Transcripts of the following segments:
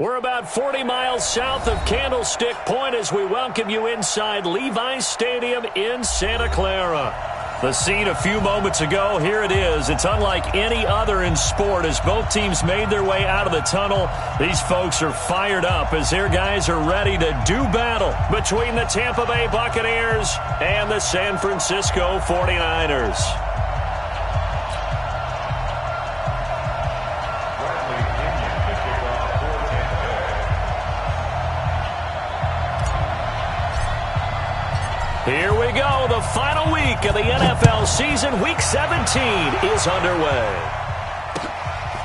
We're about 40 miles south of Candlestick Point as we welcome you inside Levi's Stadium in Santa Clara. The scene a few moments ago, here it is. It's unlike any other in sport as both teams made their way out of the tunnel. These folks are fired up as their guys are ready to do battle between the Tampa Bay Buccaneers and the San Francisco 49ers. Here we go. The final week of the NFL season. Week 17 is underway.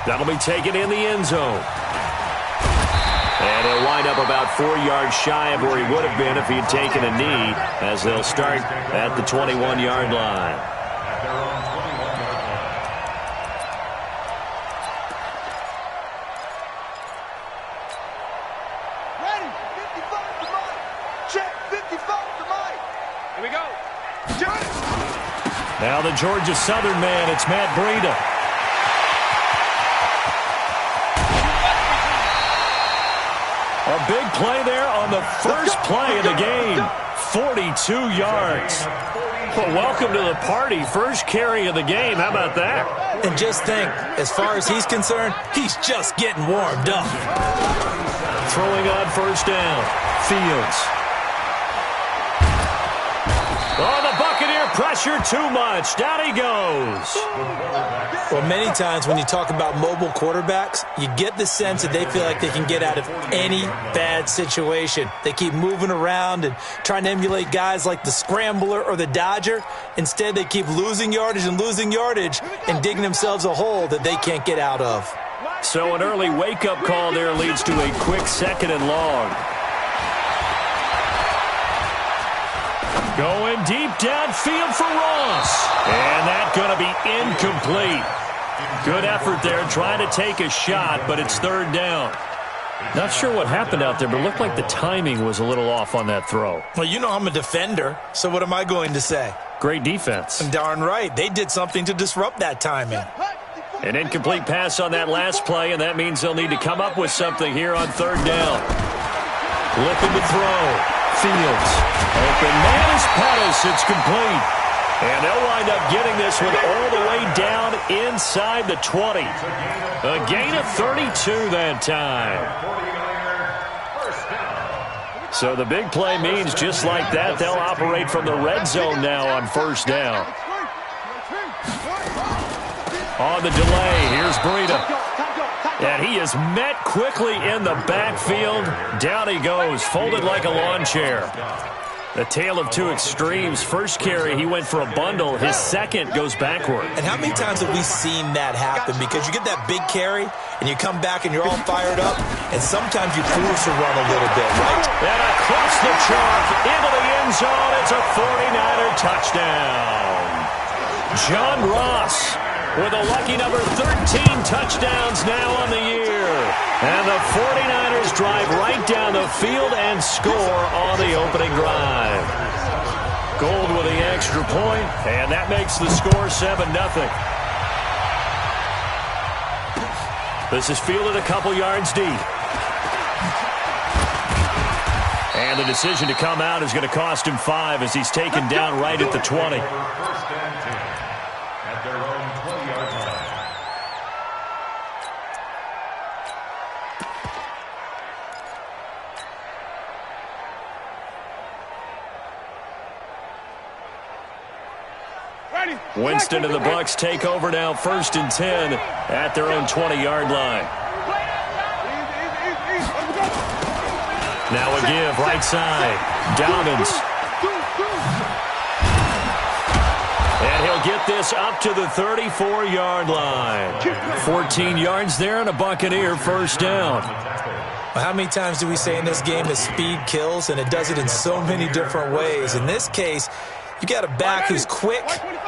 That'll be taken in the end zone. And he'll wind up about 4 yards shy of where he would have been if he had taken a knee, as they'll start at the 21-yard line. Ready, 55 to Mike. Check, 55 to Mike. Here we go. Now the Georgia Southern man, it's Matt Breida. A big play there on the first play of the game. 42 yards. Well, welcome to the party. First carry of the game. How about that? And just think, as far as he's concerned, he's just getting warmed up. Throwing on first down. Fields. Oh, the Buccaneer pressure too much. Down he goes. Well, many times when you talk about mobile quarterbacks, you get the sense that they feel like they can get out of any bad situation. They keep moving around and trying to emulate guys like the Scrambler or the Dodger. Instead, they keep losing yardage and digging themselves a hole that they can't get out of. So an early wake-up call there leads to a quick 2nd and long. Going deep downfield for Ross. And that's going to be incomplete. Good effort there trying to take a shot, but it's 3rd down. Not sure what happened out there, but it looked like the timing was a little off on that throw. Well, you know I'm a defender, so what am I going to say? Great defense. Darn right. They did something to disrupt that timing. An incomplete pass on that last play, and that means they'll need to come up with something here on 3rd down. Looking to throw. Fields. Open man is Pettis. It's complete. And they'll wind up getting this one all the way down inside the 20. A gain of 32 that time. So the big play means just like that, they'll operate from the red zone now on 1st down. On the delay, here's Breida. And he is met quickly in the backfield. Down he goes, folded like a lawn chair. The tale of two extremes. First carry, he went for a bundle. His second goes backward. And how many times have we seen that happen? Because you get that big carry, and you come back, and you're all fired up, and sometimes you force a run a little bit, right? And across the chalk, into the end zone, it's a 49er touchdown. John Ross with a lucky number 13 touchdowns now on the year. And the 49ers drive right down the field and score on the opening drive. Gold with the extra point, and that makes the score 7-0. This is fielded a couple yards deep. And the decision to come out is going to cost him 5 as he's taken down right at the 20. Winston and the Bucs take over now, 1st and 10 at their own 20-yard line. Now a give, right side. Dobbins. And he'll get this up to the 34-yard line. 14 yards there and a Buccaneer 1st down. Well, how many times do we say in this game that speed kills, and it does it in so many different ways? In this case, you got a back who's quick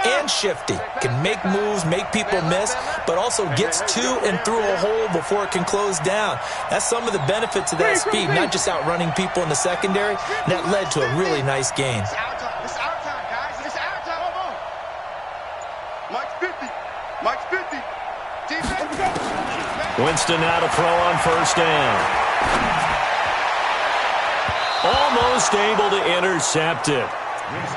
and shifty, can make moves, make people miss, but also gets to and through a hole before it can close down. That's some of the benefits of that speed, not just outrunning people in the secondary. That led to a really nice gain. It's our time, guys. It's our time. Mike's 50. Mike's 50. Defense. Winston now to throw on 1st down. Almost able to intercept it.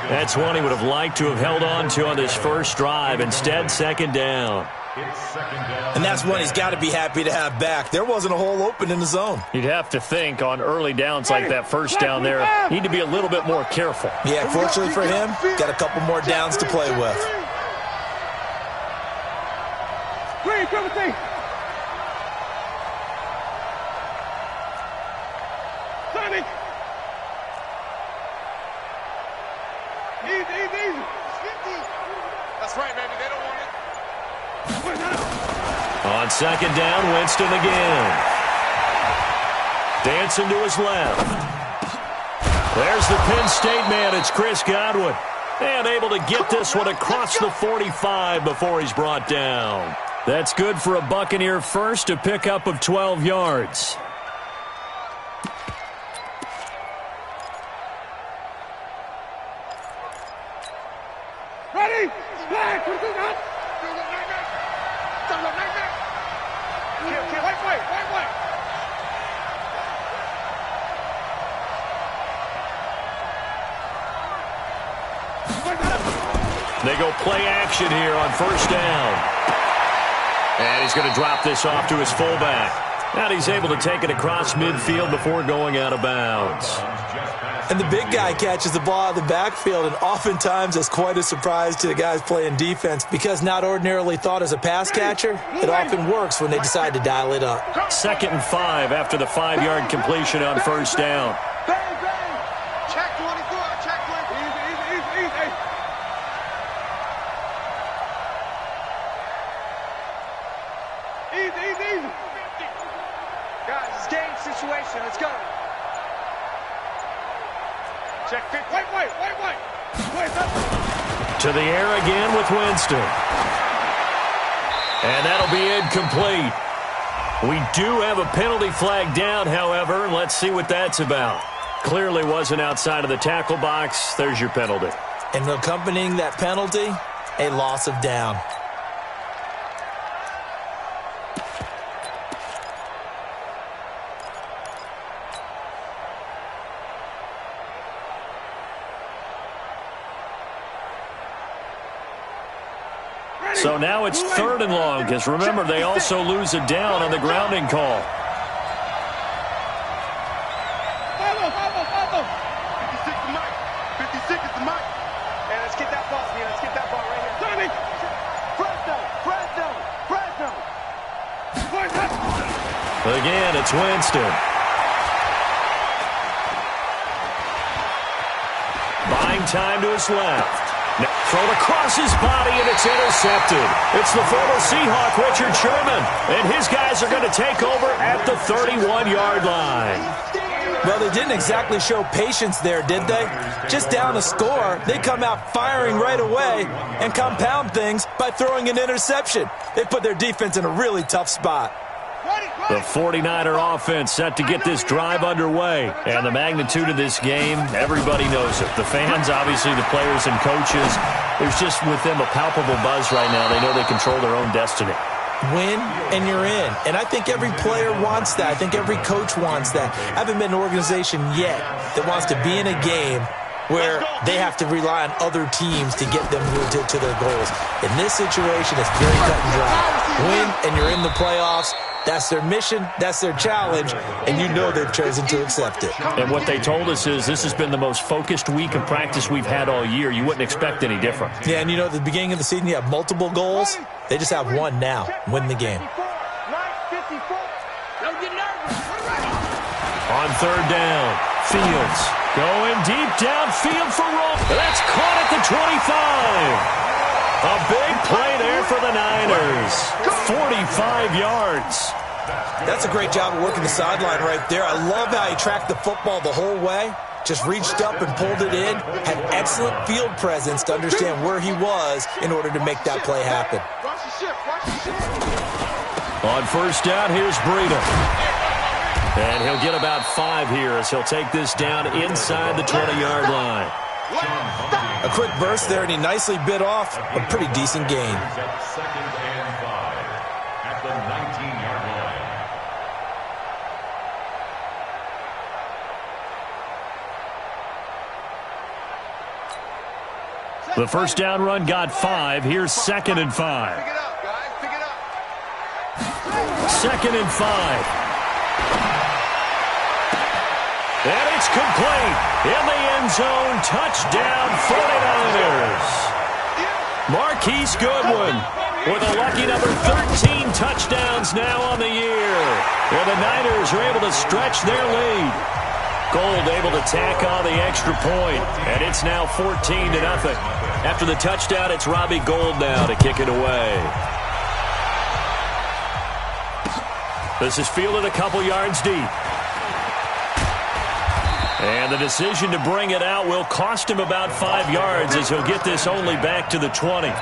That's one he would have liked to have held on to on this first drive. Instead, second down. And that's one he's got to be happy to have back. There wasn't a hole open in the zone. You'd have to think on early downs like that first down there, need to be a little bit more careful. Yeah, fortunately for him, got a couple more downs to play with. That's right, baby. They don't want it. On second down, Winston again. Dancing to his left. There's the Penn State man. It's Chris Godwin. And able to get this one across the 45 before he's brought down. That's good for a Buccaneer first, a pickup of 12 yards. Ready? Wait. They go play action here on first down. And he's going to drop this off to his fullback. And he's able to take it across midfield before going out of bounds. And the big guy catches the ball out of the backfield, and oftentimes it's quite a surprise to the guys playing defense because not ordinarily thought as a pass catcher, it often works when they decide to dial it up. 2nd and 5 after the 5-yard completion on first down. Bang, bang. Check 24. Check 24. Easy. Easy. Guys, it's game situation. Let's go. Check 50. Wait. To the air again with Winston. And that'll be incomplete. We do have a penalty flag down, however. Let's see what that's about. Clearly wasn't outside of the tackle box. There's your penalty. And accompanying that penalty, a loss of down. So now it's 3rd and long, because remember, they also lose a down on the grounding call. Follow. 56 is the mic. 56 is the mic. And let's get that ball, man. Let's get that ball right here. Sonic. Fresno. Again, it's Winston. Buying time to his left. Now thrown across his body, and it's intercepted. It's the former Seahawk, Richard Sherman, and his guys are going to take over at the 31-yard line. Well, they didn't exactly show patience there, did they? Just down a score, they come out firing right away and compound things by throwing an interception. They put their defense in a really tough spot. The 49er offense set to get this drive underway. And the magnitude of this game, everybody knows it. The fans, obviously the players and coaches. There's just with them a palpable buzz right now. They know they control their own destiny. Win, and you're in. And I think every player wants that. I think every coach wants that. I haven't been an organization yet that wants to be in a game where they have to rely on other teams to get them to their goals. In this situation, it's very cut and dry. Win, and you're in the playoffs. That's their mission, that's their challenge, and you know they've chosen to accept it. And what they told us is this has been the most focused week of practice we've had all year. You wouldn't expect any different. Yeah, and you know, at the beginning of the season, you have multiple goals. They just have one now, win the game. On 3rd down, Fields going deep downfield for Roll. That's caught at the 25. A big play there for the Niners. 45 yards. That's a great job of working the sideline right there. I love how he tracked the football the whole way. Just reached up and pulled it in. Had excellent field presence to understand where he was in order to make that play happen. On first down, here's Breida. And he'll get about 5 here as he'll take this down inside the 20-yard line. A quick burst there, and he nicely bit off a pretty decent gain. 2nd and 5 at the 19-yard line. The first down run got 5. Here's 2nd and 5. Pick it up, guys. Pick it up. 2nd and 5. And it's complete. In the end zone. Touchdown 49ers. Marquise Goodwin with a lucky number 13 touchdowns now on the year. And the Niners are able to stretch their lead. Gold able to tack on the extra point. And it's now 14-0. After the touchdown, it's Robbie Gould now to kick it away. This is fielded a couple yards deep. And the decision to bring it out will cost him about 5 yards as he'll get this only back to the 20.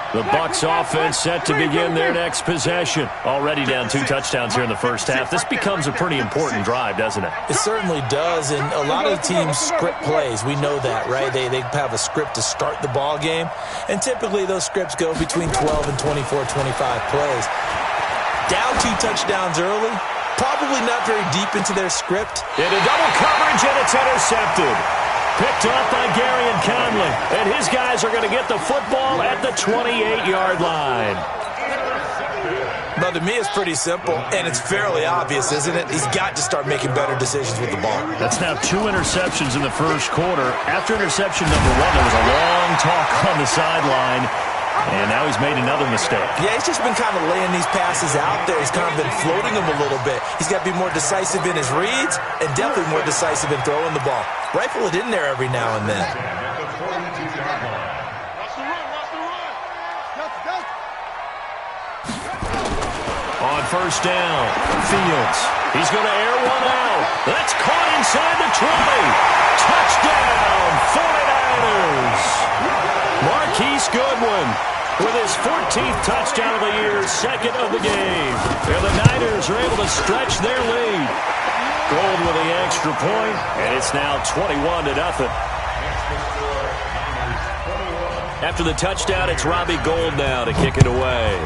The Bucs offense set to begin their next possession. Already down 2 touchdowns here in the first half. This becomes a pretty important drive, doesn't it? It certainly does, and a lot of the teams script plays. We know that, right? They have a script to start the ball game, and typically those scripts go between 12 and 24, 25 plays. Down 2 touchdowns early, probably not very deep into their script. Into double coverage, and it's intercepted. Picked off by Gary and Conley. And his guys are going to get the football at the 28-yard line. But to me, it's pretty simple, and it's fairly obvious, isn't it? He's got to start making better decisions with the ball. That's now 2 interceptions in the first quarter. After interception number 1, there was a long talk on the sideline. And now he's made another mistake. Yeah, he's just been kind of laying these passes out there. He's kind of been floating them a little bit. He's got to be more decisive in his reads and definitely more decisive in throwing the ball. Rifle it in there every now and then. On first down, Fields. He's going to air one out. That's caught inside the 20. Touchdown, 49ers. Marquise Goodwin with his 14th touchdown of the year, 2nd of the game. And the Niners are able to stretch their lead. Gould with the extra point, and it's now 21-0. After the touchdown, it's Robbie Gould now to kick it away.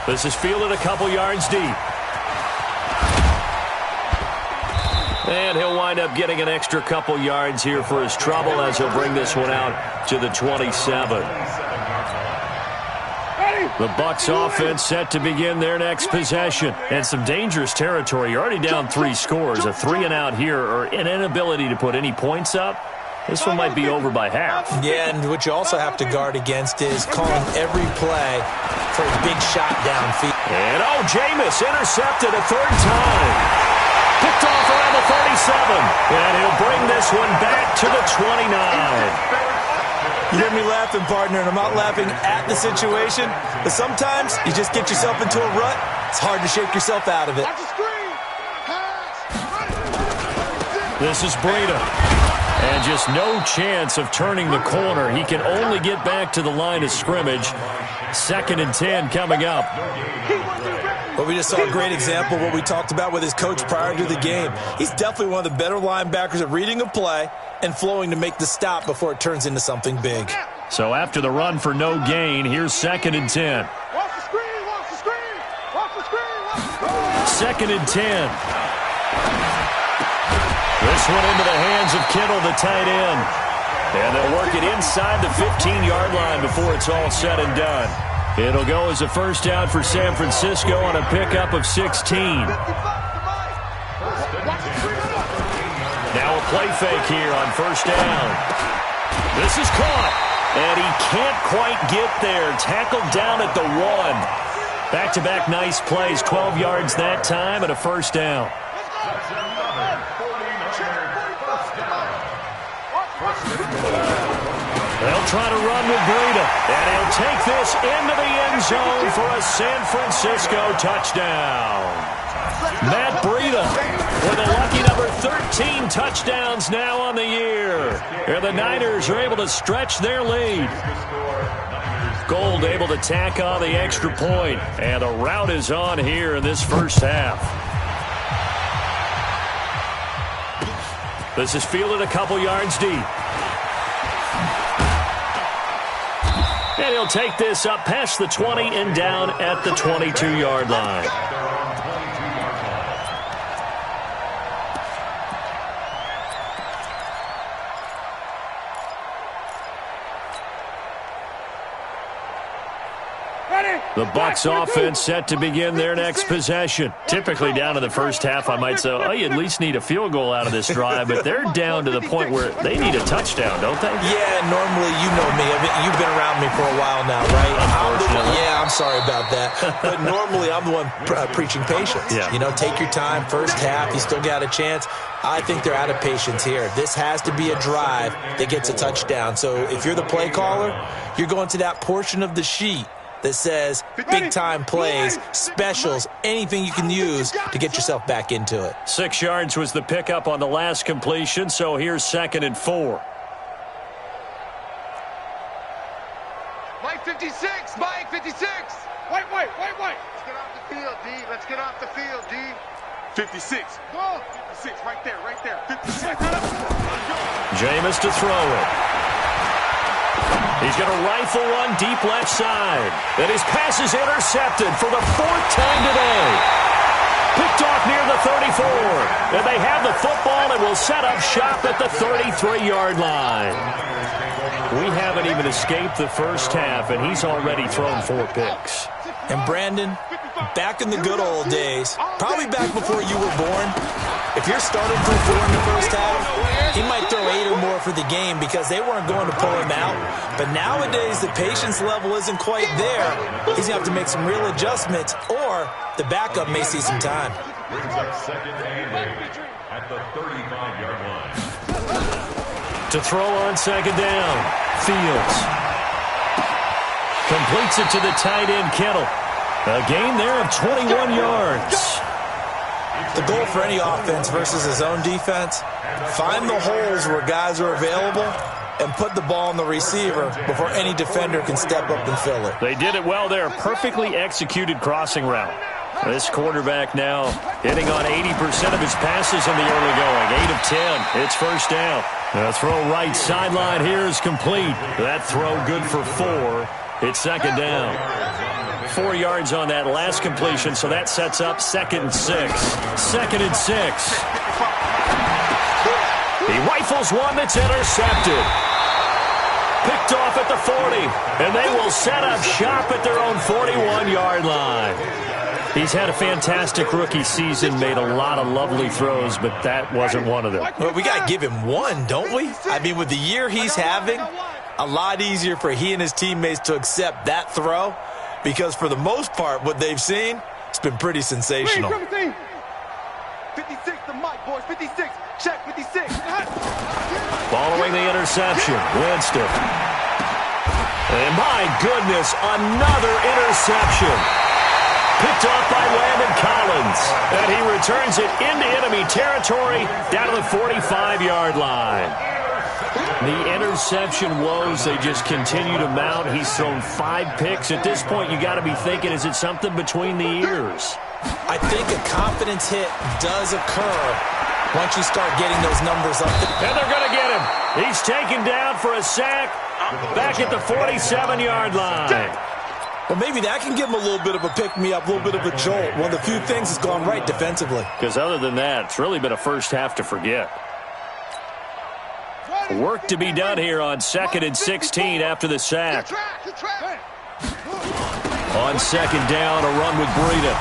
This is fielded a couple yards deep. And he'll wind up getting an extra couple yards here for his trouble as he'll bring this one out to the 27. The Bucs offense set to begin their next possession. And some dangerous territory. You're already down 3 scores. A 3-and-out here or an inability to put any points up. This one might be over by half. Yeah, and what you also have to guard against is calling every play for a big shot downfield. And Jameis intercepted a 3rd time. Picked off around the 37. And he'll bring this one back to the 29. You hear me laughing, partner, and I'm not laughing at the situation, but sometimes you just get yourself into a rut. It's hard to shake yourself out of it. This is Breida. And just no chance of turning the corner. He can only get back to the line of scrimmage. 2nd and 10 coming up. Well, we just saw a great example of what we talked about with his coach prior to the game. He's definitely one of the better linebackers at reading a play and flowing to make the stop before it turns into something big. So after the run for no gain, here's 2nd and 10. Watch the screen, watch the screen, watch the screen, watch the screen. 2nd and 10. This one into the hands of Kittle, the tight end. And they'll work it inside the 15-yard line before it's all said and done. It'll go as a first down for San Francisco on a pickup of 16. Now a play fake here on first down. This is caught. And he can't quite get there. Tackled down at the 1. Back-to-back nice plays. 12 yards that time and a first down. They'll try to run with Breida. And he'll take this into the end zone for a San Francisco touchdown. Matt Breida with a lucky number 13 touchdowns now on the year. And the Niners are able to stretch their lead. Gould able to tack on the extra point. And the rout is on here in this first half. This is fielded a couple yards deep. And he'll take this up past the 20 and down at the 22-yard line. The Bucs offense set to begin their next possession. Typically down in the first half, I might say, oh, you at least need a field goal out of this drive, but they're down to the point where they need a touchdown, don't they? Yeah, normally, you know me. I mean, you've been around me for a while now, right? I'm sorry about that. But normally, I'm the one preaching patience. Yeah. You know, take your time. First half, you still got a chance. I think they're out of patience here. This has to be a drive that gets a touchdown. So if you're the play caller, you're going to that portion of the sheet that says big-time plays, specials, anything you can use to get yourself back into it. 6 yards was the pickup on the last completion, so here's 2nd and 4. Mike 56, Mike 56. Wait. Let's get off the field, D. Let's get off the field, D. 56. Go. 56, right there. 56. Jameis to throw it. He's going to rifle one deep left side. And his pass is intercepted for the 4th time today. Picked off near the 34. And they have the football and will set up shop at the 33-yard line. We haven't even escaped the first half, and he's already thrown 4 picks. And Brandon, back in the good old days, probably back before you were born, if you're starting from 4 in the first half, he might throw 8 or more for the game because they weren't going to pull him out. But nowadays, the patience level isn't quite there. He's going to have to make some real adjustments, or the backup may see some time. At the 35-yard line. To throw on 2nd down, Fields. Completes it to the tight end, Kittle. A gain there of 21 yards. The goal for any offense versus his own defense, find the holes where guys are available and put the ball on the receiver before any defender can step up and fill it. They did it well there. Perfectly executed crossing route. This quarterback now hitting on 80% of his passes in the early going. 8 of 10. It's 1st down. The throw right sideline here is complete. That throw good for 4. It's 2nd down. 4 yards on that last completion, so that sets up 2nd and 6. 2nd and 6. He rifles one that's intercepted. Picked off at the 40, and they will set up shop at their own 41-yard line. He's had a fantastic rookie season, made a lot of lovely throws, but that wasn't one of them. Well, we got to give him one, don't we? I mean, with the year he's having, a lot easier for he and his teammates to accept that throw because for the most part, what they've seen, it's been pretty sensational. 56 to Mike, boys. 56. Check 56. Following the interception, Winston. And my goodness, another interception. Picked off by Landon Collins. And he returns it into enemy territory down to the 45-yard line. The interception woes, they just continue to mount. He's thrown 5 picks. At this point, you got to be thinking, is it something between the ears? I think a confidence hit does occur once you start getting those numbers up. And they're going to get him. He's taken down for a sack back at the 47-yard line. Well, maybe that can give him a little bit of a pick-me-up, a little bit of a jolt. One of the few things that's gone right defensively. Because other than that, it's really been a first half to forget. Work to be done here on 2nd and 16 after the sack. On 2nd down, a run with Breida.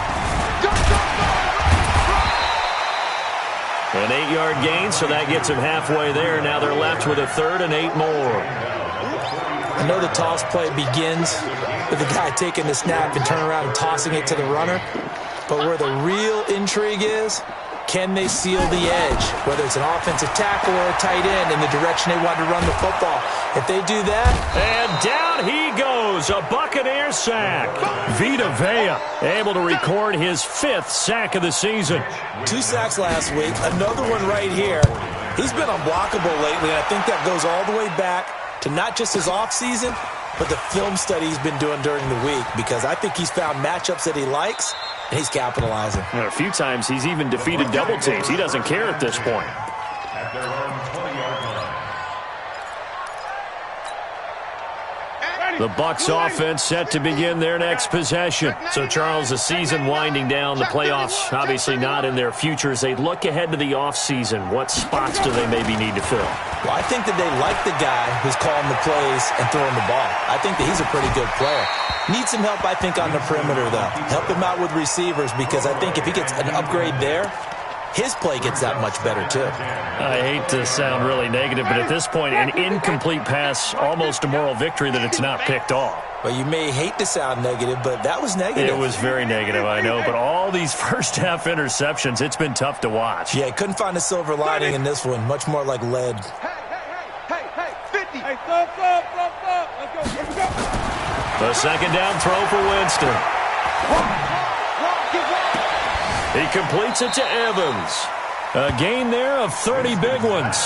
An 8-yard gain, so that gets them halfway there. Now they're left with a 3rd and 8 more. I know the toss play begins with the guy taking the snap and turning around and tossing it to the runner. But where the real intrigue is, can they seal the edge, whether it's an offensive tackle or a tight end in the direction they want to run the football? If they do that. And down he goes, a Buccaneer sack. Vita Vea able to record his 5th sack of the season. 2 sacks last week, another one right here. He's been unblockable lately, and I think that goes all the way back to not just his offseason, but the film study he's been doing during the week, because I think he's found matchups that he likes, and he's capitalizing. A few times he's even defeated double teams. He doesn't care at this point. At their own 20-yard line. The Bucs offense set to begin their next possession. So, Charles, the season winding down, the playoffs obviously not in their future. As they look ahead to the offseason, what spots do they maybe need to fill? Well, I think that they like the guy who's calling the plays and throwing the ball. I think that he's a pretty good player. Needs some help, I think, on the perimeter, though. Help him out with receivers, because I think if he gets an upgrade there, his play gets that much better, too. I hate to sound really negative, but at this point, an incomplete pass, almost a moral victory that it's not picked off. Well, you may hate to sound negative, but that was negative. It was very negative, I know. But all these first-half interceptions, it's been tough to watch. Yeah, couldn't find a silver lining in this one. Much more like lead. Hey, 50. Hey, stop. Let's go. The second down throw for Winston. He completes it to Evans. A gain there of 30 big ones.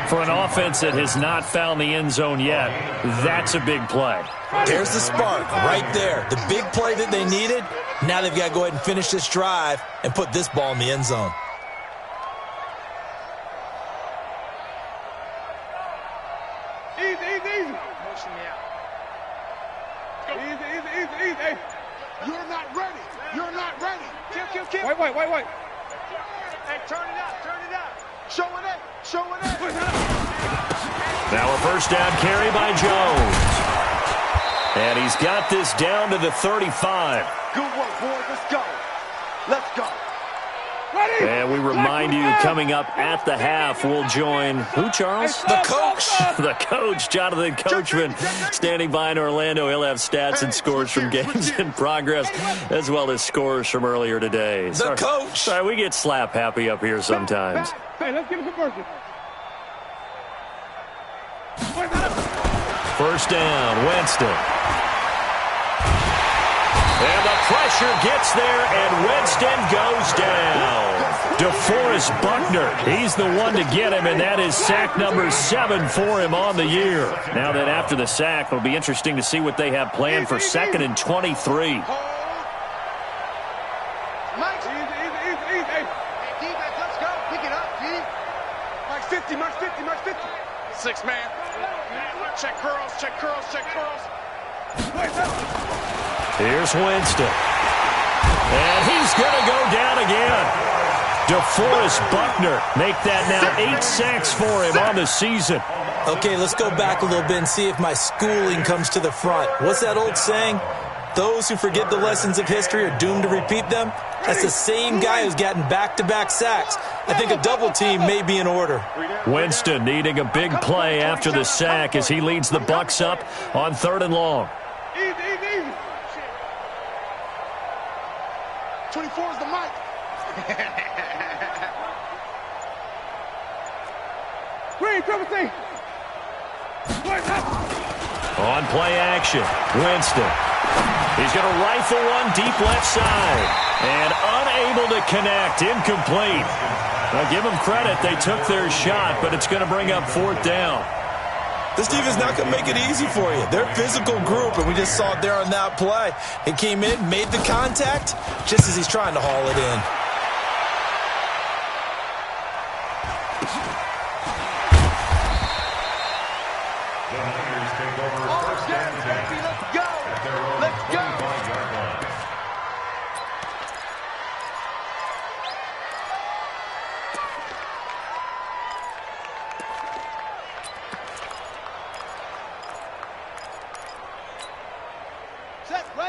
For an offense that has not found the end zone yet, that's a big play. There's the spark right there. The big play that they needed. Now they've got to go ahead and finish this drive and put this ball in the end zone. Easy. Motion me out. Easy. Hey. You're not ready. Kill. Wait. Hey, turn it out. Showing it. Now a first down carry by Jones. And he's got this down to the 35. Good work, boys. Let's go. Ready? And we remind you, coming up at the half, we'll join who, Charles? The coach. The coach, Jonathan Coachman, standing by in Orlando. He'll have stats and scores from games in progress, as well as scores from earlier today. The coach. Sorry, we get slap happy up here sometimes. Hey, let's get a conversion. First down, Winston. And the pressure gets there, and Winston goes down. DeForest Buckner, he's the one to get him, and that is sack number 7 for him on the year. Now that after the sack, it'll be interesting to see what they have planned for 2nd and 23. Easy. Hey, defense, let's go. Pick it up, D. Mark 50. 6 man. Check curls. Here's Winston. And he's going to go down again. DeForest Buckner make that now 8 sacks for him on the season. Okay, let's go back a little bit and see if my schooling comes to the front. What's that old saying? Those who forget the lessons of history are doomed to repeat them. That's the same guy who's gotten back-to-back sacks. I think a double team may be in order. Winston needing a big play after the sack as he leads the Bucs up on 3rd and long. Easy. 24 is the mic. Green, triple C. On play action, Winston. He's going to rifle one deep left side. And unable to connect, incomplete. Now give them credit, they took their shot, but it's going to bring up 4th down. This defense is not going to make it easy for you. They're a physical group, and we just saw it there on that play. It came in, made the contact, just as he's trying to haul it in. Let's go.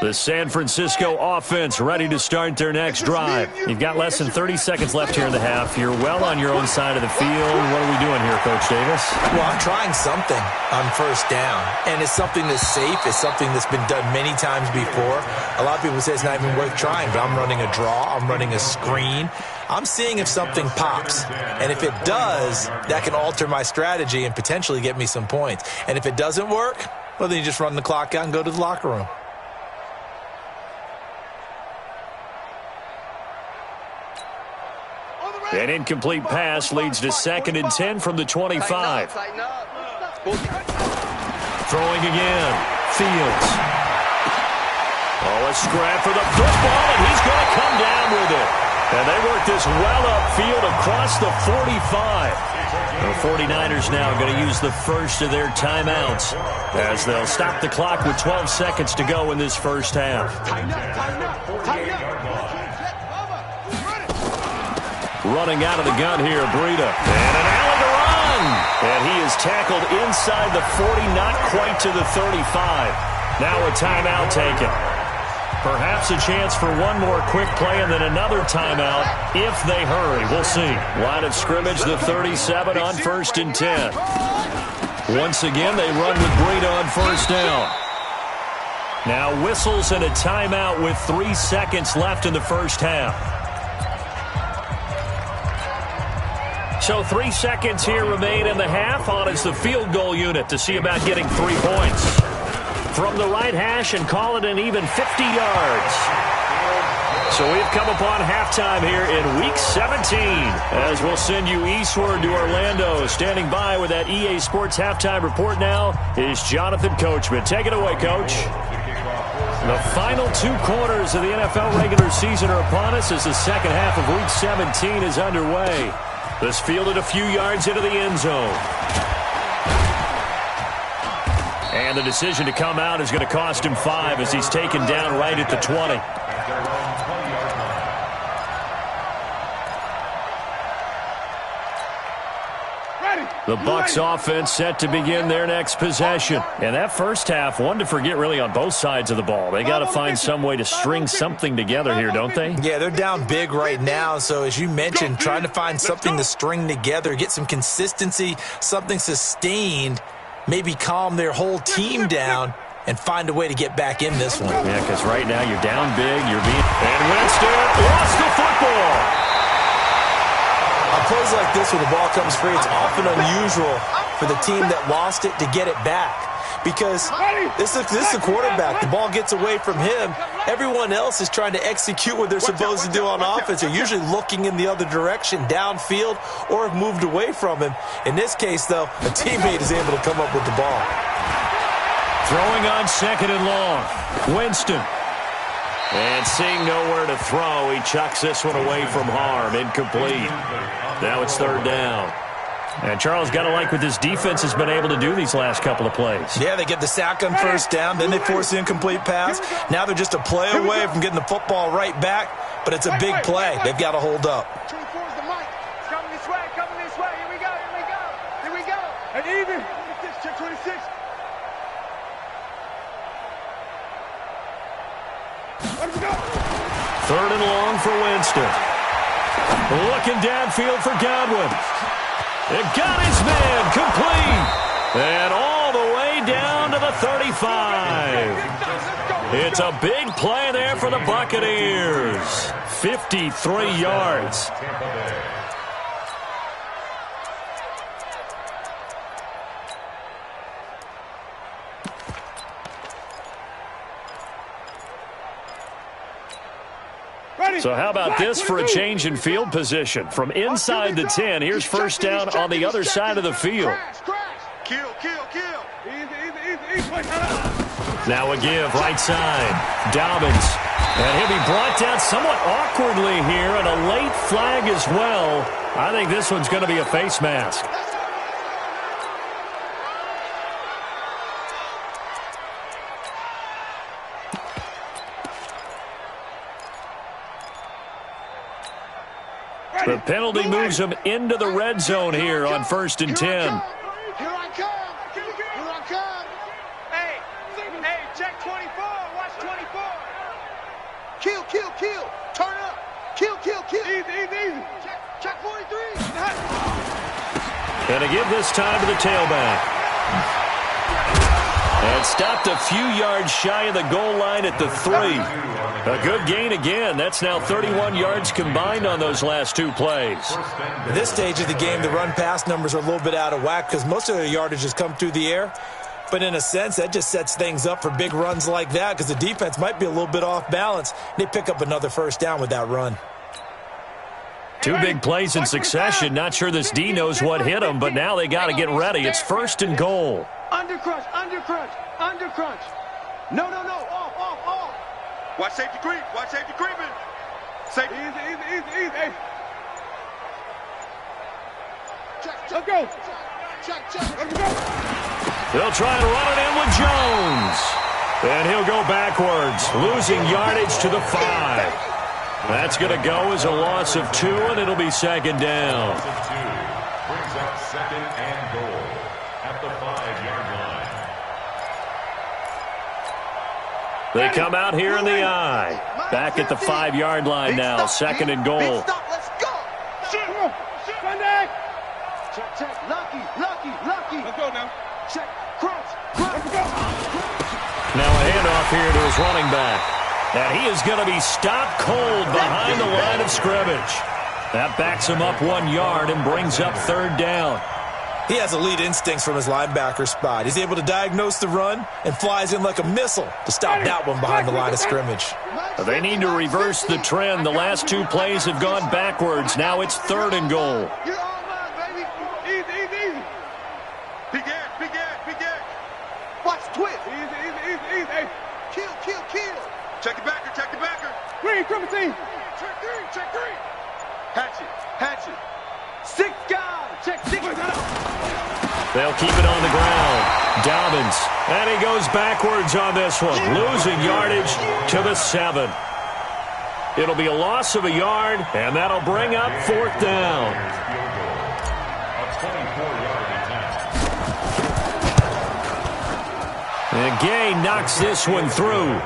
The San Francisco offense ready to start their next drive. You've got less than 30 seconds left here in the half. You're well on your own side of the field. What are we doing here, Coach Davis? Well, I'm trying something on first down, and it's something that's safe. It's something that's been done many times before. A lot of people say it's not even worth trying, but I'm running a draw. I'm running a screen. I'm seeing if something pops, and if it does, that can alter my strategy and potentially get me some points. And if it doesn't work, well, then you just run the clock out and go to the locker room. An incomplete pass leads to 2nd and 10 from the 25. Throwing again. Fields. Oh, a scrap for the football, and he's going to come down with it. And they work this well upfield across the 45. The 49ers now going to use the first of their timeouts as they'll stop the clock with 12 seconds to go in this first half. Running out of the gun here, Breida. And an alley to run. And he is tackled inside the 40, not quite to the 35. Now a timeout taken. Perhaps a chance for one more quick play and then another timeout if they hurry. We'll see. Line of scrimmage, the 37 on 1st and 10. Once again, they run with Breida on first down. Now whistles and a timeout with 3 seconds left in the first half. So 3 seconds here remain in the half. On is the field goal unit to see about getting 3 points. From the right hash and call it an even 50 yards. So we've come upon halftime here in Week 17 as we'll send you eastward to Orlando. Standing by with that EA Sports halftime report now is Jonathan Coachman. Take it away, Coach. The final 2 quarters of the NFL regular season are upon us as the second half of Week 17 is underway. This fielded a few yards into the end zone. And the decision to come out is going to cost him 5 as he's taken down right at the 20. The Bucs offense set to begin their next possession. And that first half, one to forget really on both sides of the ball. They got to find some way to string something together here, don't they? Yeah, they're down big right now. So as you mentioned, trying to find something to string together, get some consistency, something sustained, maybe calm their whole team down and find a way to get back in this one. Yeah, because right now you're down big. And Winston lost the football. On plays like this when the ball comes free, it's often unusual for the team that lost it to get it back. Because this is the quarterback. The ball gets away from him. Everyone else is trying to execute what they're supposed to do on offense. They're usually looking in the other direction, downfield, or have moved away from him. In this case, though, a teammate is able to come up with the ball. Throwing on 2nd and long. Winston. And seeing nowhere to throw, he chucks this one away from harm. Incomplete. Now it's 3rd down. And Charles, got to like what this defense has been able to do these last couple of plays. Yeah, they get the sack on first down, then they force the incomplete pass. Now they're just a play away from getting the football right back, but it's a big play. They've got to hold up. 24 is the mic. It's coming this way, coming this way. Here we go, here we go, here we go. And even. Check 26. Let us go. 3rd and long for Winston. Looking downfield for Godwin. It got his man complete. And all the way down to the 35. It's a big play there for the Buccaneers. 53 yards. So how about this for a change in field position? From inside the 10, here's first down on the other side of the field. Kill. Now a give, right side. Dobbins. And he'll be brought down somewhat awkwardly here, and a late flag as well. I think this one's going to be a face mask. The penalty moves him into the red zone here on 1st and 10. Here I come. Hey, check 24. Watch 24. Kill. Turn up. Kill. Easy. Check 43. And to give this time to the tailback. And stopped a few yards shy of the goal line at the 3. A good gain again. That's now 31 yards combined on those last 2 plays. At this stage of the game, the run-pass numbers are a little bit out of whack because most of their yardage has come through the air. But in a sense, that just sets things up for big runs like that because the defense might be a little bit off balance. They pick up another first down with that run. 2 big plays in succession. Not sure this D knows what hit him, but now they got to get ready. It's 1st and goal. Under crunch. No. Off. Watch safety creep. Safe. Easy. Hey. Let's go. Let's go. They'll try and run it in with Jones. And he'll go backwards, losing yardage to the 5. That's going to go as a loss of 2, and it'll be second down. Loss of 2 brings up second and goal at the 5-yard line. They come out here in the I. Back at the 5-yard line now, second and goal. Let's go. Sunday. Check. Lucky. Let's go now. Check. Cross. Let's go. Now a handoff here to his running back. And he is going to be stopped cold behind the line of scrimmage. That backs him up 1 yard and brings up third down. He has elite instincts from his linebacker spot. He's able to diagnose the run and flies in like a missile to stop that one behind the line of scrimmage. They need to reverse the trend. The last 2 plays have gone backwards. Now it's third and goal. You're all mine, baby. Easy. Big ass. Watch twist. Easy. Hey. Kill. Check the backer. Green, triple team. Check green. Hatchet. 6 guys. Check 6. They'll keep it on the ground. Dobbins. And he goes backwards on this one, losing yardage to the 7. It'll be a loss of a yard, and that'll bring up fourth down. A 24-yard attempt. And Gay knocks this one through.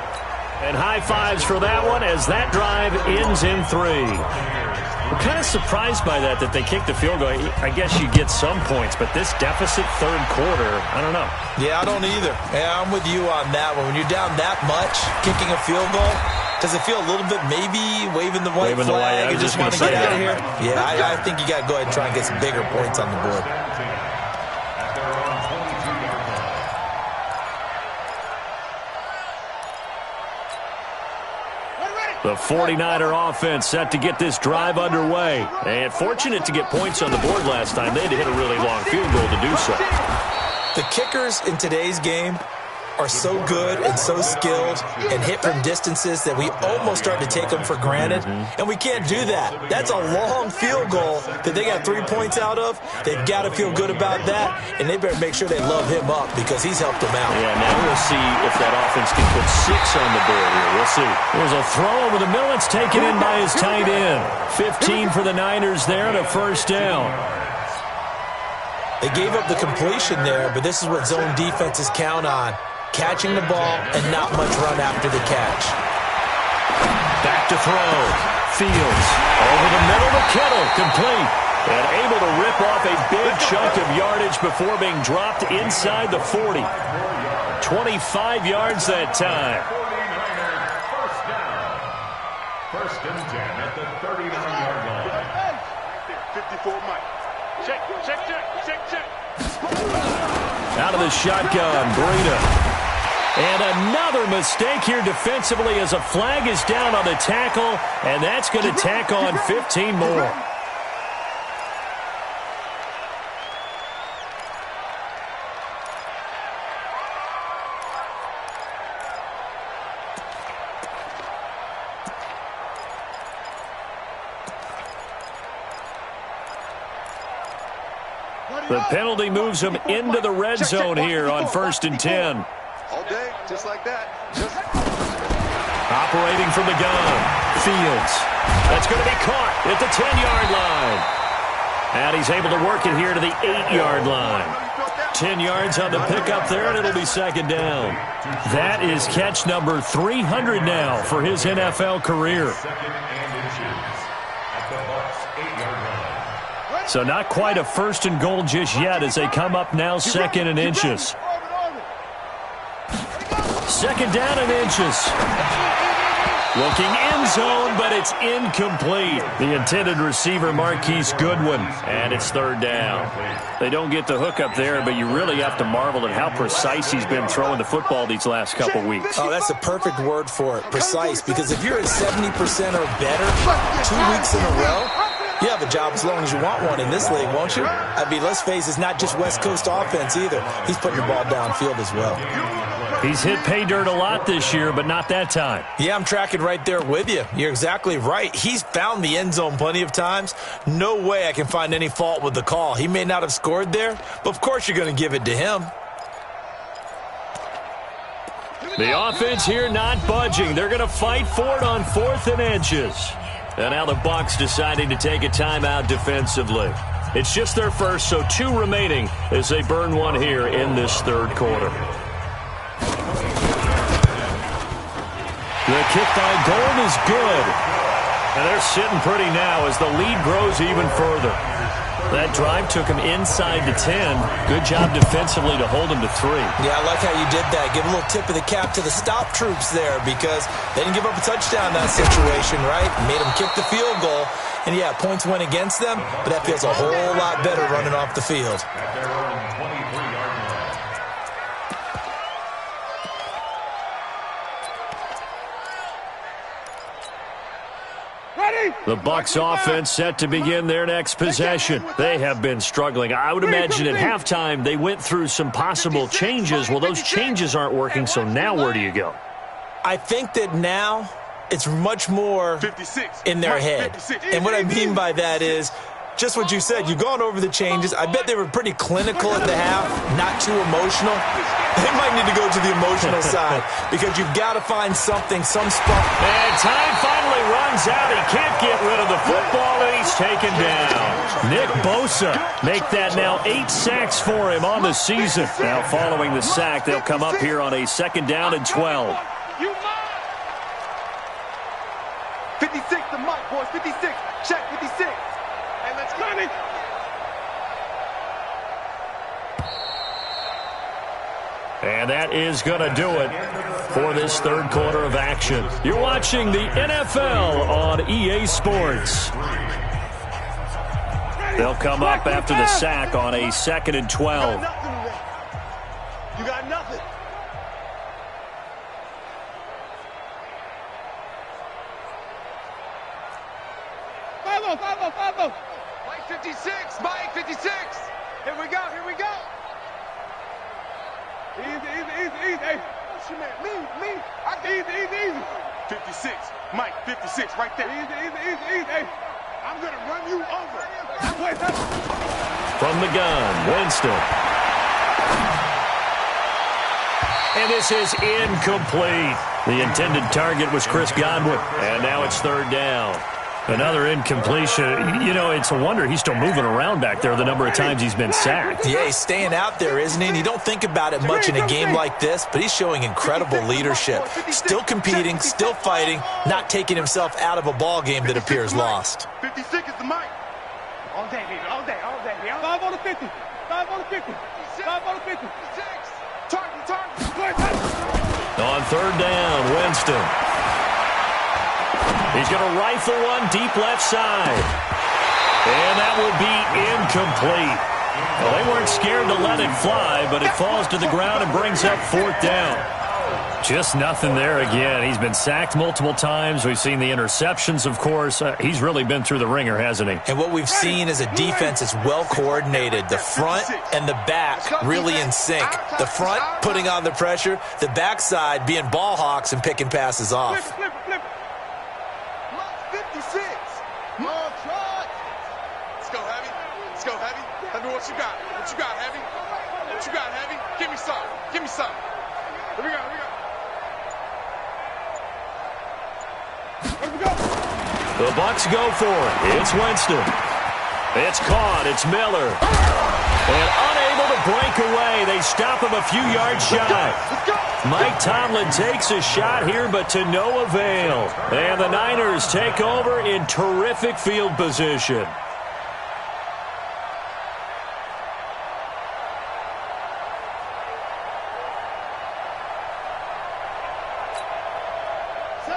And high fives for that one as that drive ends in 3. We're kind of surprised by that they kicked the field goal. I guess you get some points, but this deficit third quarter, I don't know. Yeah, I don't either. Yeah, I'm with you on that one. When you're down that much, kicking a field goal, does it feel a little bit maybe waving the white flag and just want to get out of here? Yeah, I think you got to go ahead and try and get some bigger points on the board. At their own 22-yard line. The 49er offense set to get this drive underway. And fortunate to get points on the board last time. They had to hit a really long field goal to do so. The kickers in today's game are so good and so skilled and hit from distances that we almost start to take them for granted, and we can't do that. That's a long field goal that they got 3 points out of. They've got to feel good about that, and they better make sure they love him up because he's helped them out. Yeah, now we'll see if that offense can put 6 on the board here. We'll see. There's a throw over the middle. It's taken in by his tight end. 15 for the Niners there and a first down. They gave up the completion there, but this is what zone defenses count on. Catching the ball and not much run after the catch. Back to throw. Fields over the middle to Kittle. Complete. And able to rip off a big chunk of yardage before being dropped inside the 40. 25 yards that time. 49ers first down. First and 10 at the 39-yard line. 54 Mike. Check. Out of the shotgun, Breida. And another mistake here defensively as a flag is down on the tackle, and that's going to tack on 15 more. The penalty moves him into the red zone here on first and 10. All day, just like that. Operating from the gun. Fields. That's going to be caught at the 10-yard line. And he's able to work it here to the 8-yard line. 10 yards on the pickup there, and it'll be second down. That is catch number 300 now for his NFL career. Second and inches at the Bucs 8-yard line. So not quite a first and goal just yet as they come up now second and inches. Second down and inches. Looking end zone, but it's incomplete. The intended receiver, Marquise Goodwin, and it's third down. They don't get the hook up there, but you really have to marvel at how precise he's been throwing the football these last couple weeks. Oh, that's the perfect word for it, precise, because if you're at 70% or better 2 weeks in a row, you have a job as long as you want one in this league, won't you? I mean, let's face it, it's not just West Coast offense either. He's putting the ball downfield as well. He's hit pay dirt a lot this year, but not that time. Yeah, I'm tracking right there with you. You're exactly right. He's found the end zone plenty of times. No way I can find any fault with the call. He may not have scored there, but of course you're going to give it to him. The offense here not budging. They're going to fight for it on 4th and inches. And now the Bucs deciding to take a timeout defensively. It's just their first, so 2 remaining as they burn one here in this third quarter. The kick by Gold is good. And they're sitting pretty now as the lead grows even further. That drive took him inside the 10. Good job defensively to hold him to 3. Yeah, I like how you did that. Give a little tip of the cap to the stop troops there because they didn't give up a touchdown in that situation, right? Made them kick the field goal. And, yeah, points went against them, but that feels a whole lot better running off the field. At their own 23-yard line. The Bucs offense set to begin their next possession. They have been struggling. I would imagine at halftime they went through some possible changes. Well, those changes aren't working, so now where do you go? I think that now it's much more in their head. And what I mean by that is just what you said. You've gone over the changes. I bet they were pretty clinical at the half, not too emotional. They might need to go to the emotional side because you've got to find something, some spark. And time finally runs out. He can't get rid of the football, and he's taken down. Nick Bosa make that now 8 sacks for him on the season. Now following the sack, they'll come up here on a 2nd down and 12. 56, the mic, boys. 56. Check 56. And let's go. And that is going to do it for this third quarter of action. You're watching the NFL on EA Sports. They'll come up after the sack on a 2nd and 12. You got nothing. Five-o. Mike 56. Mike 56. Here we go. Easy. Hey, what's your man? Me. I got easy. 56. Mike 56 right there. Easy. Hey, I'm going to run you over. From the gun, Winston. And this is incomplete. The intended target was Chris Godwin. And now it's 3rd down. Another incompletion. You know, it's a wonder he's still moving around back there the number of times he's been sacked. Yeah, he's staying out there, isn't he? And you don't think about it much in a game like this, but he's showing incredible leadership. Still competing, still fighting, not taking himself out of a ball game that appears lost. 56 is the mic. All day, baby. 5 on the 50. 5 on the 50. 5 on the 50. 56. Target. On 3rd down, Winston. He's going to rifle one deep left side. And that will be incomplete. Well, they weren't scared to let it fly, but it falls to the ground and brings up 4th down. Just nothing there again. He's been sacked multiple times. We've seen the interceptions, of course. He's really been through the ringer, hasn't he? And what we've seen is a defense that's well coordinated. The front and the back really in sync. The front putting on the pressure. The backside being ball hawks and picking passes off. Flip. 56. Let's go, Heavy. Tell me what you got. Heavy? Give me some. Here we go. The Bucs go for it. It's Winston. It's caught. It's Miller. And unable to break away. They stop him a few yards shy. Mike Tomlin takes a shot here, but to no avail. And the Niners take over in terrific field position.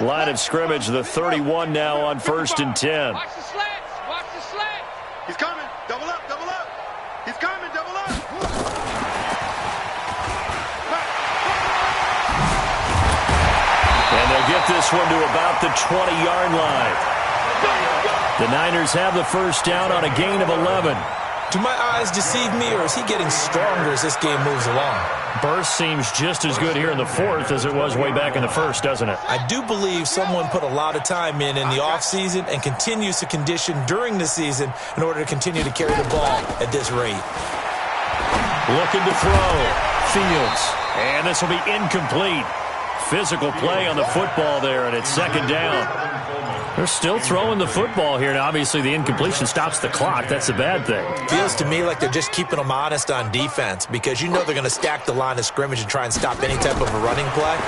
Line of scrimmage, the 31 now on 1st and 10. Watch the slats. He's coming. Double up. He's coming. Double up. And they'll get this one to about the 20-yard line. The Niners have the 1st down on a gain of 11. Do my eyes deceive me, or is he getting stronger as this game moves along? Burst seems just as good here in the fourth as it was way back in the first, doesn't it? I do believe someone put a lot of time in the offseason and continues to condition during the season in order to continue to carry the ball at this rate. Looking to throw. Fields. And this will be incomplete. Physical play on the football there, and it's second down. They're still throwing the football here, and obviously the incompletion stops the clock. That's a bad thing. Feels to me like they're just keeping them honest on defense because you know they're going to stack the line of scrimmage and try and stop any type of a running play.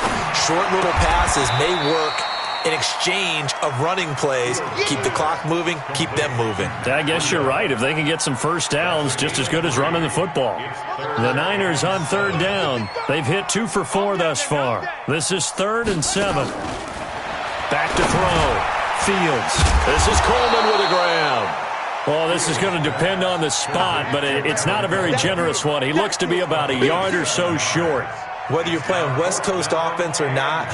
Short little passes may work in exchange of running plays. Keep the clock moving, keep them moving. I guess you're right. If they can get some first downs, just as good as running the football. The Niners on third down. They've hit 2 for 4 thus far. This is 3rd and 7. Back to throw. Fields. This is Coleman with a grab. Well, this is going to depend on the spot, but it's not a very generous one. He looks to be about a yard or so short. Whether you're playing West Coast offense or not,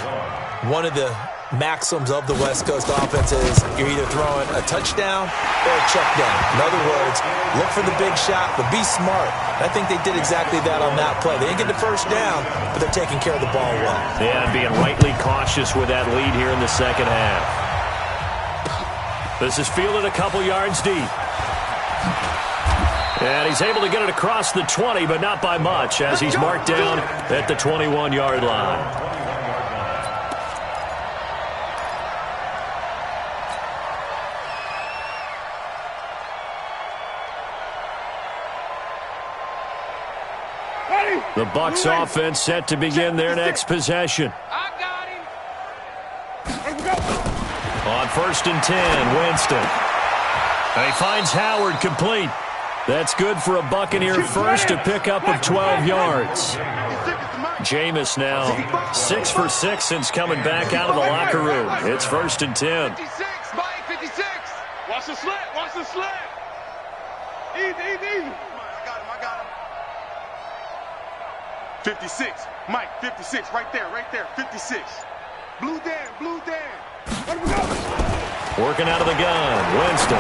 one of the maxims of the West Coast offense is you're either throwing a touchdown or a check down. In other words, look for the big shot, but be smart. I think they did exactly that on that play. They didn't get the first down, but they're taking care of the ball well. Yeah, and being rightly cautious with that lead here in the second half. This is fielded a couple yards deep. And he's able to get it across the 20, but not by much, as he's marked down at the 21-yard line. The Bucs offense set to begin their next possession. I got him. On 1st and 10, Winston. And he finds Howard complete. That's good for a Buccaneer first to pick up of 12 yards. Jameis now 6 for 6 since coming back out of the locker room. It's 1st and 10. 56, Mike, 56. Watch the slant, watch the slant. Easy. Come on, I got him. 56, Mike, 56, right there, 56. Blue Dan. Working out of the gun, Winston.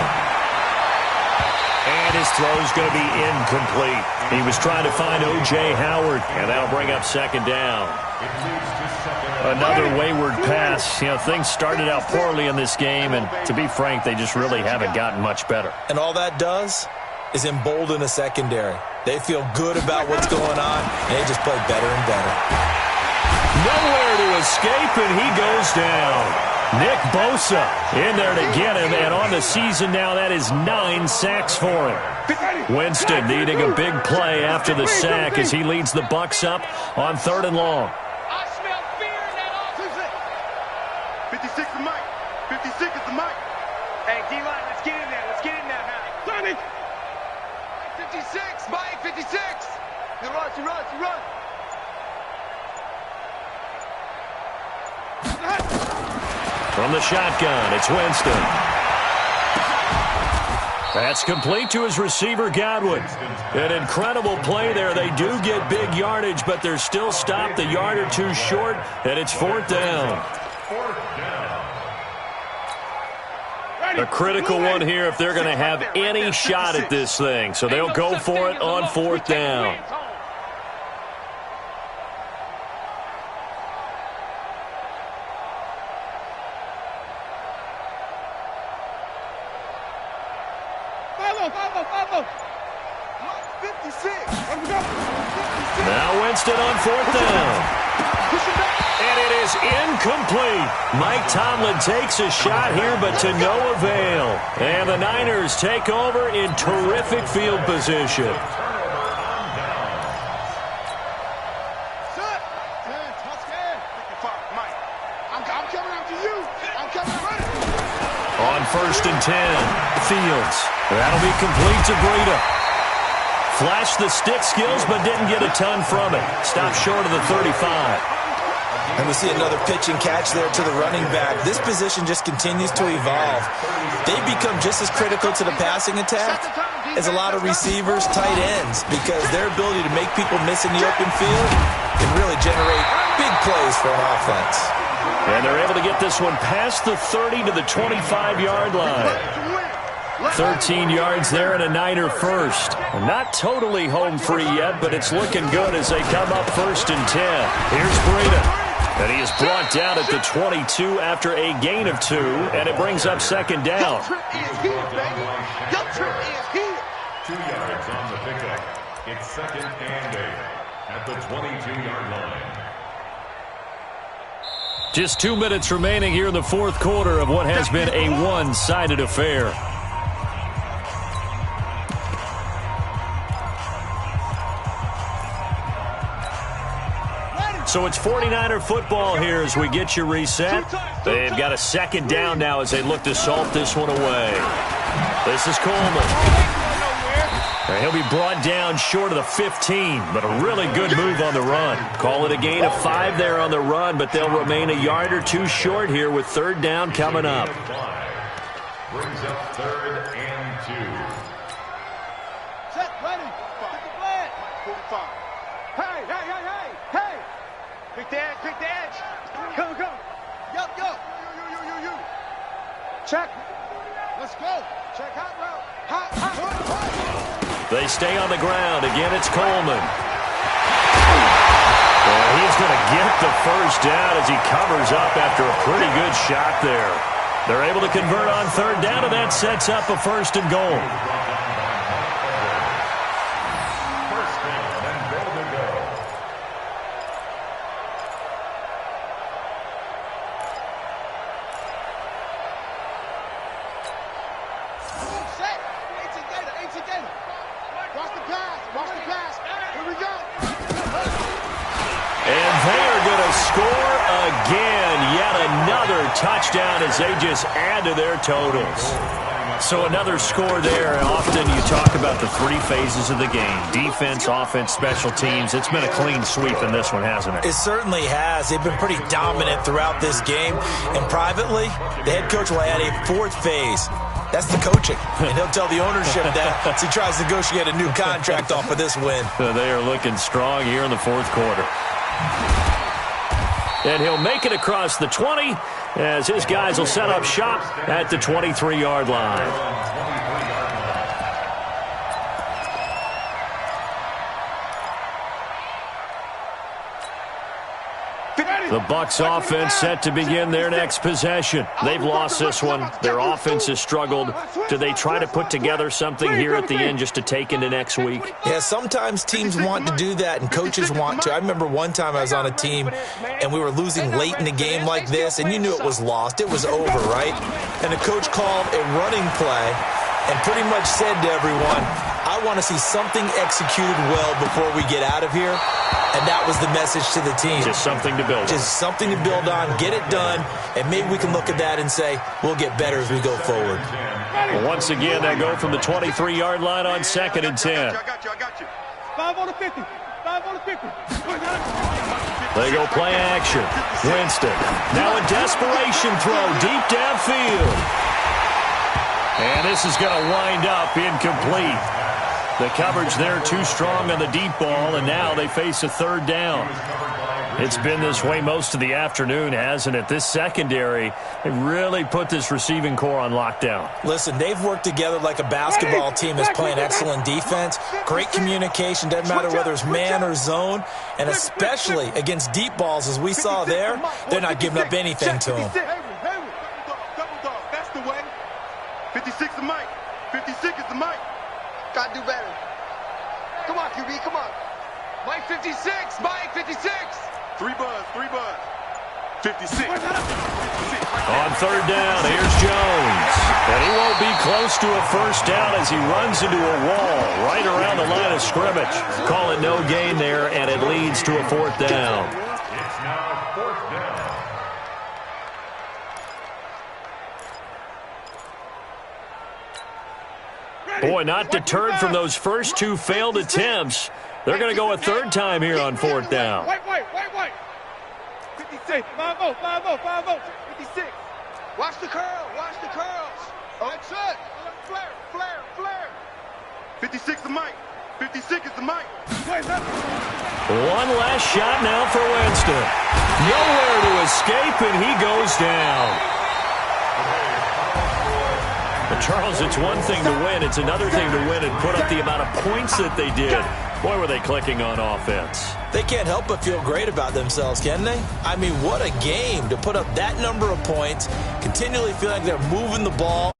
And his throw's going to be incomplete. He was trying to find O.J. Howard, and that'll bring up second down. Another wayward pass. You know, things started out poorly in this game, and to be frank, they just really haven't gotten much better. And all that does is embolden a secondary. They feel good about what's going on, and they just play better and better. Nowhere to escape, and he goes down. Nick Bosa in there to get him, and on the season now, that is 9 sacks for him. Winston needing a big play after the sack as he leads the Bucs up on 3rd and long. I smell fear in that offense. 56 is Mike. 56 is the Mike. Hey, D-line, let's get in there. Harry. Sonny. 56, Mike, 56. You run. From the shotgun, it's Winston. That's complete to his receiver, Godwin. An incredible play there. They do get big yardage, but they're still stopped a yard or two short, and it's 4th down. A critical one here if they're going to have any shot at this thing. So they'll go for it on 4th down. Now Winston on 4th down. And it is incomplete. Mike Tomlin takes a shot here, but to no avail. And the Niners take over in terrific field position. On 1st and 10, Fields. That'll be complete to Breida. Flashed the stick skills, but didn't get a ton from it. Stopped short of the 35. And we see another pitch and catch there to the running back. This position just continues to evolve. They become just as critical to the passing attack as a lot of receivers, tight ends, because their ability to make people miss in the open field can really generate big plays for an offense. And they're able to get this one past the 30 to the 25-yard line. 13 yards there and a Niner first. Not totally home free yet, but it's looking good as they come up 1st and 10. Here's Breida. And he is brought down at the 22 after a gain of 2, and it brings up 2nd down. Your trip is here, baby. Your trip is here. 2 yards on the pickup. It's 2nd and 8 at the 22-yard line. Just 2 minutes remaining here in the 4th quarter of what has been a one-sided affair. So it's 49er football here as we get you reset. They've got a 2nd down now as they look to salt this one away. This is Coleman. And he'll be brought down short of the 15, but a really good move on the run. Call it a gain of 5 there on the run, but they'll remain a yard or 2 short here with 3rd down coming up. Brings up 3rd and 2. Set, ready. Get the flag. 45. Hey, hey, hey, hey, hey. Pick the edge, pick the edge. Come, come. Yo, yo. You. Check. Let's go. Check hot route. Hot. They stay on the ground. Again, it's Coleman. And he's going to get the 1st down as he covers up after a pretty good shot there. They're able to convert on 3rd down, and that sets up a 1st and goal. Touchdown as they just add to their totals. So another score there. Often you talk about the 3 phases of the game: defense, offense, special teams. It's been a clean sweep in this one, hasn't it? It certainly has. They've been pretty dominant throughout this game. And privately, the head coach will add a 4th phase. That's the coaching. And he'll tell the ownership that as he tries to negotiate a new contract off of this win. They are looking strong here in the 4th quarter. And he'll make it across the 20 as his guys will set up shop at the 23-yard line. The Bucs offense set to begin their next possession. They've lost this one. Their offense has struggled. Do they try to put together something here at the end just to take into next week? Yeah, sometimes teams want to do that and coaches want to. I remember one time I was on a team and we were losing late in the game like this, and you knew it was lost. It was over, right? And the coach called a running play and pretty much said to everyone, I want to see something executed well before we get out of here. And that was the message to the team. Just something to build on. Just something to build on, get it done, and maybe we can look at that and say, we'll get better as we go forward. Well, once again, they go from the 23-yard line on 2nd and 10. I got you. 5 on the 50. 5 on the 50. They go play action. Winston. Now a desperation throw deep downfield. And this is going to wind up incomplete. The coverage there too strong on the deep ball, and now they face a 3rd down. It's been this way most of the afternoon, hasn't it? This secondary, they really put this receiving core on lockdown. Listen, they've worked together like a basketball team that's playing excellent defense. Great communication, doesn't matter whether it's man or zone, and especially against deep balls, as we saw there, they're not giving up anything to them. Double dog, that's the way. 56 is Mike. 56 is the Mike. Gotta do better. Come on, QB, come on. Mike 56, Mike 56. 3 buzz. 56. On 3rd down, here's Jones. And he won't be close to a 1st down as he runs into a wall right around the line of scrimmage. Call it no gain there, and it leads to a 4th down. It's now 4th down. Boy, not deterred from those first 2 failed attempts. They're going to go a 3rd time here on 4th down. Wait. 56. 5-0. 56. Watch the curls. That's it. Flare. 56 is Mike. 56 is the Mike. One last shot now for Winston. Nowhere to escape, and he goes down. Charles, it's one thing to win. It's another thing to win and put up the amount of points that they did. Boy, were they clicking on offense. They can't help but feel great about themselves, can they? I mean, what a game to put up that number of points, continually feeling like they're moving the ball.